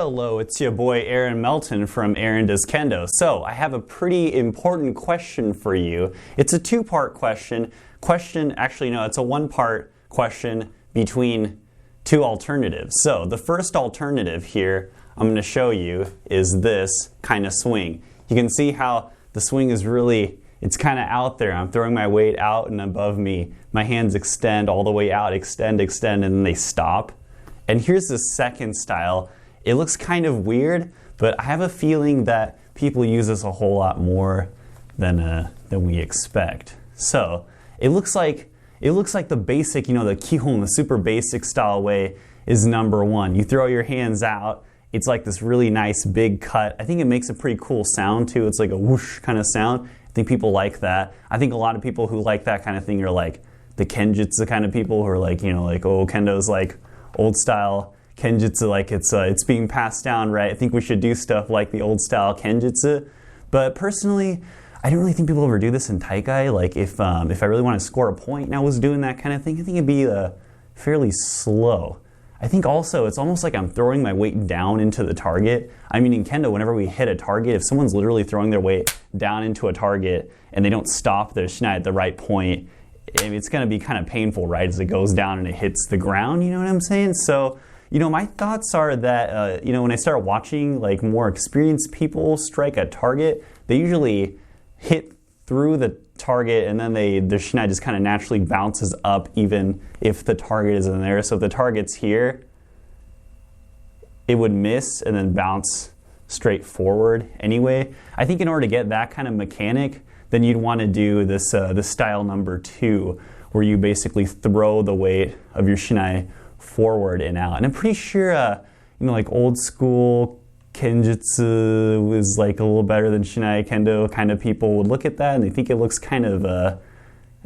Hello, it's your boy Aaron Melton from Aaron Does Kendo. So, I have a pretty important question for you. It's a two-part question. It's a one-part question between two alternatives. So, the first alternative here I'm going to show you is this kind of swing. You can see how the swing is really, it's kind of out there. I'm throwing my weight out and above me. My hands extend all the way out, extend, and then they stop. And here's the second style. It looks kind of weird, but I have a feeling that people use this a whole lot more than we expect. So it looks like the basic, the kihon, the super basic style way is number one. You throw your hands out. It's like this really nice big cut. I think it makes a pretty cool sound too. It's like a whoosh kind of sound. I think people like that. I think a lot of people who like that kind of thing are like the kenjutsu kind of people who are like, oh, kendo's like old style kenjutsu, like it's being passed down, right? I think we should do stuff like the old style kenjutsu. But personally, I don't really think people ever do this in Taikai. Like if I really want to score a point and I was doing that kind of thing, I think it'd be fairly slow. I think also it's almost like I'm throwing my weight down into the target. I mean, in Kendo, whenever we hit a target, if someone's literally throwing their weight down into a target and they don't stop their shinai at the right point, it's going to be kind of painful, right, as it goes down and it hits the ground, you know what I'm saying? So, my thoughts are that, when I start watching like more experienced people strike a target, they usually hit through the target and then their shinai just kind of naturally bounces up even if the target isn't there. So if the target's here, it would miss and then bounce straight forward anyway. I think in order to get that kind of mechanic, then you'd want to do this style number two, where you basically throw the weight of your shinai forward and out. And I'm pretty sure, like old school kenjutsu was like a little better than shinai kendo kind of people would look at that and they think it looks kind of,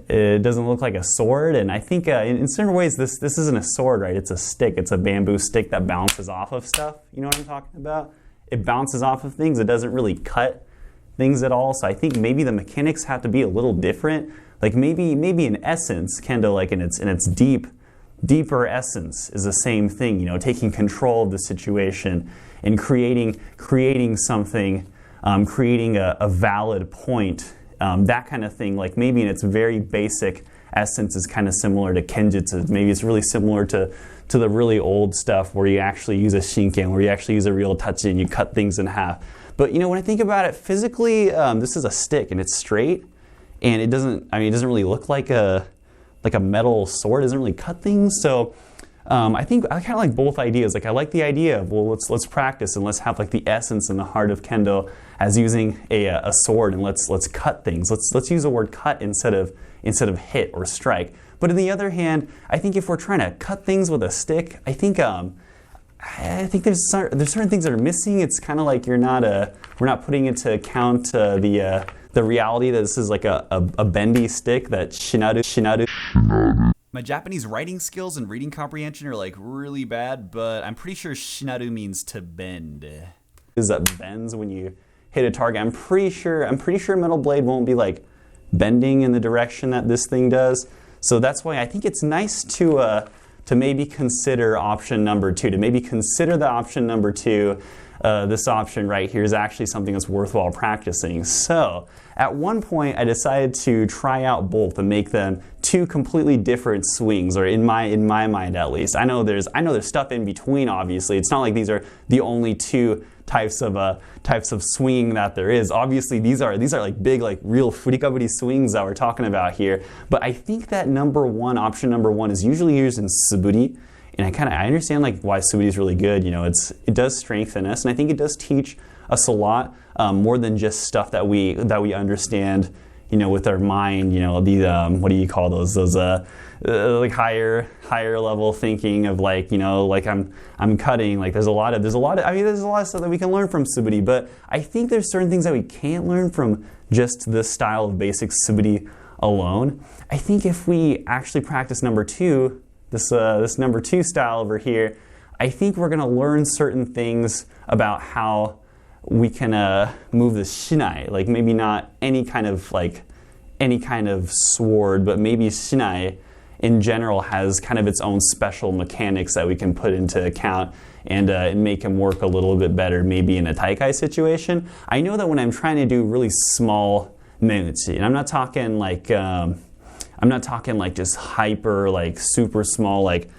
it doesn't look like a sword. And I think in certain ways this isn't a sword, right? It's a stick. It's a bamboo stick that bounces off of stuff. You know what I'm talking about? It bounces off of things. It doesn't really cut things at all. So I think maybe the mechanics have to be a little different. Like maybe in essence, kendo, like in its deeper essence is the same thing, taking control of the situation and creating something, creating a valid point, that kind of thing. Like maybe in its very basic essence is kind of similar to kenjutsu. Maybe it's really similar to the really old stuff where you actually use a shinken, where you actually use a real tachi and you cut things in half. But when I think about it physically, this is a stick and it's straight, and it doesn't really look like a metal sword. It doesn't really cut things. So I think I kind of like both ideas. Like I like the idea of, well, let's practice and let's have like the essence and the heart of kendo as using a sword, and let's cut things. Let's use the word cut instead of hit or strike. But on the other hand, I think if we're trying to cut things with a stick, I think there's certain things that are missing. It's kind of like we're not putting into account the reality that this is like a bendy stick that shinaru. My Japanese writing skills and reading comprehension are like really bad, but I'm pretty sure shinaru means to bend. Is that bends when you hit a target. I'm pretty sure metal blade won't be like bending in the direction that this thing does. So that's why I think it's nice to maybe consider option number two, this option right here is actually something that's worthwhile practicing. So at one point I decided to try out both and make them two completely different swings, or in my mind at least. I know there's stuff in between, obviously. It's not like these are the only two types of swinging that there is. Obviously these are like big, like real Furikaburi swings that we're talking about here. But I think that option number one is usually used in suburi. And I understand like why suburi is really good. It does strengthen us, and I think it does teach us a lot more than just stuff that we understand, with our mind. What do you call those? Like higher level thinking of like I'm cutting. Like there's a lot of stuff that we can learn from suburi. But I think there's certain things that we can't learn from just this style of basic suburi alone. I think if we actually practice number two. This number two style over here, I think we're going to learn certain things about how we can move the shinai. Like maybe not any kind of sword, but maybe shinai in general has kind of its own special mechanics that we can put into account and make them work a little bit better, maybe in a taikai situation. I know that when I'm trying to do really small men-uchi, and I'm not talking like just hyper, like super small, like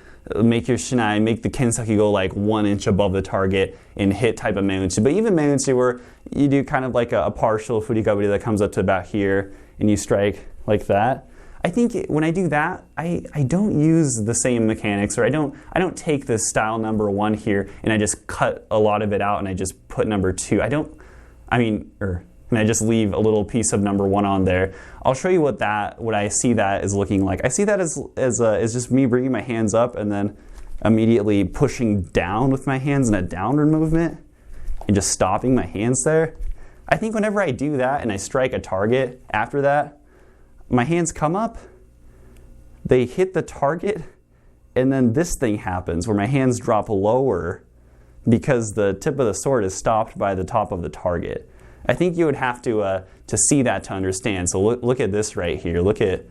make your shinai, make the kensaki go like 1 inch above the target and hit type of men-uchi. But even men-uchi where you do kind of like a partial furikaburi that comes up to about here and you strike like that. I think when I do that, I don't use the same mechanics, or I don't take this style number 1 here and I just cut a lot of it out and I just put number 2. And I just leave a little piece of number 1 on there. I'll show you what I see that is looking like. I see that as just me bringing my hands up and then immediately pushing down with my hands in a downward movement and just stopping my hands there. I think whenever I do that and I strike a target after that, my hands come up, they hit the target, and then this thing happens where my hands drop lower because the tip of the sword is stopped by the top of the target. I think you would have to see that to understand. So look at this right here. Look at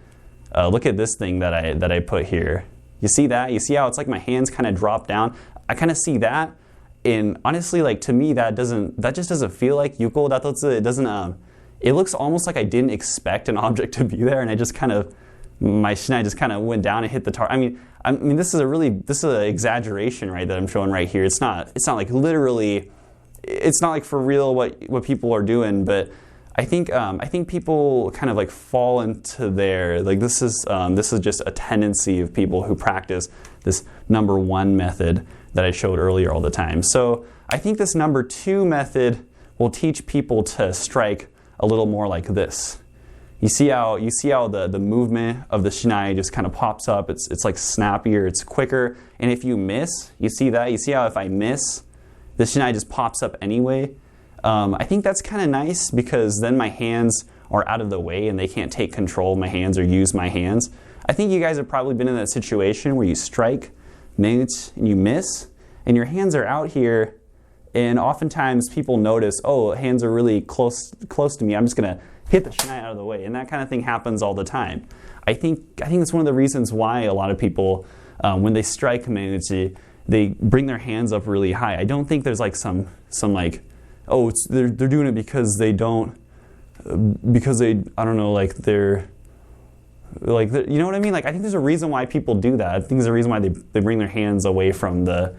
this thing that I put here. You see that? You see how it's like my hands kind of drop down? I kind of see that, and honestly, like to me, that just doesn't feel like yuko datotsu. It doesn't. It looks almost like I didn't expect an object to be there, and I just kind of my shinai just kind of went down and hit the target. I mean, this is an exaggeration, right? That I'm showing right here. It's not like literally. It's not like for real what people are doing, but I think people kind of like fall into like this is just a tendency of people who practice this number 1 method that I showed earlier all the time. So I think this number 2 method will teach people to strike a little more like this. You see how the movement of the shinai just kind of pops up. It's like snappier, it's quicker, and if you miss, you see how if I miss, the shinai just pops up anyway. I think that's kind of nice because then my hands are out of the way and they can't take control of my hands or use my hands. I think you guys have probably been in that situation where you strike, men-uchi, and you miss, and your hands are out here, and oftentimes people notice, oh, hands are really close to me, I'm just going to hit the shinai out of the way, and that kind of thing happens all the time. I think that's one of the reasons why a lot of people, when they strike men-uchi, they bring their hands up really high. I don't think there's like some like, oh, they're doing it because they don't, I don't know, like they're, like, you know what I mean? Like, I think there's a reason why people do that. I think there's a reason why they bring their hands away from the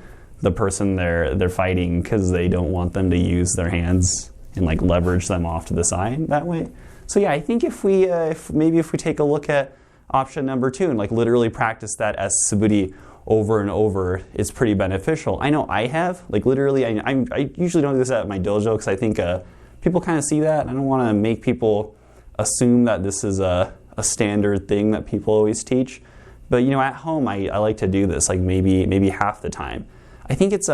person they're fighting, because they don't want them to use their hands and like leverage them off to the side that way. So yeah, I think if we take a look at option number 2 and like literally practice that as suburi over and over, it's pretty beneficial. I know I have, like literally, I usually don't do this at my dojo because I think people kind of see that. I don't want to make people assume that this is a standard thing that people always teach. But at home, I like to do this like maybe half the time. I think it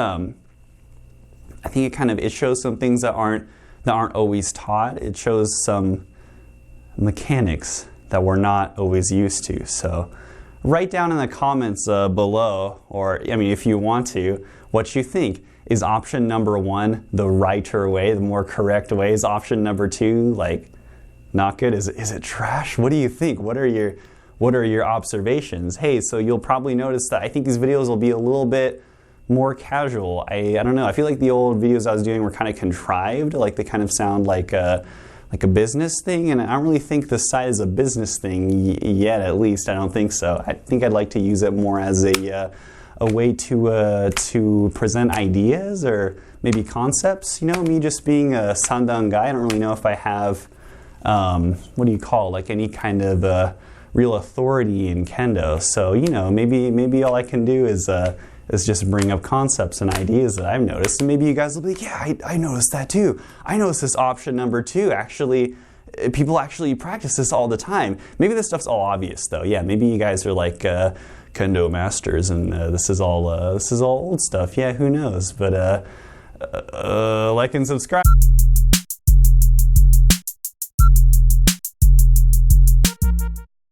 shows some things that aren't always taught. It shows some mechanics that we're not always used to. So write down in the comments below, or if you want to, what you think. Is option number 1 the righter way, the more correct way? Is option number 2 like not good? Is it trash? What do you think? What are your observations? Hey, so you'll probably notice that I think these videos will be a little bit more casual. I don't know. I feel like the old videos I was doing were kind of contrived. Like they kind of sound like a business thing, and I don't really think this site is a business thing yet. At least I don't think so. I think I'd like to use it more as a way to present ideas or maybe concepts. Me just being a sandan guy, I don't really know if I have like any kind of real authority in Kendo. So maybe all I can do is just bring up concepts and ideas that I've noticed, and maybe you guys will be like, yeah, I noticed that too. I noticed this option number 2. Actually, people actually practice this all the time. Maybe this stuff's all obvious though. Yeah, maybe you guys are like Kendo masters, and this is all old stuff. Yeah, who knows? But like and subscribe.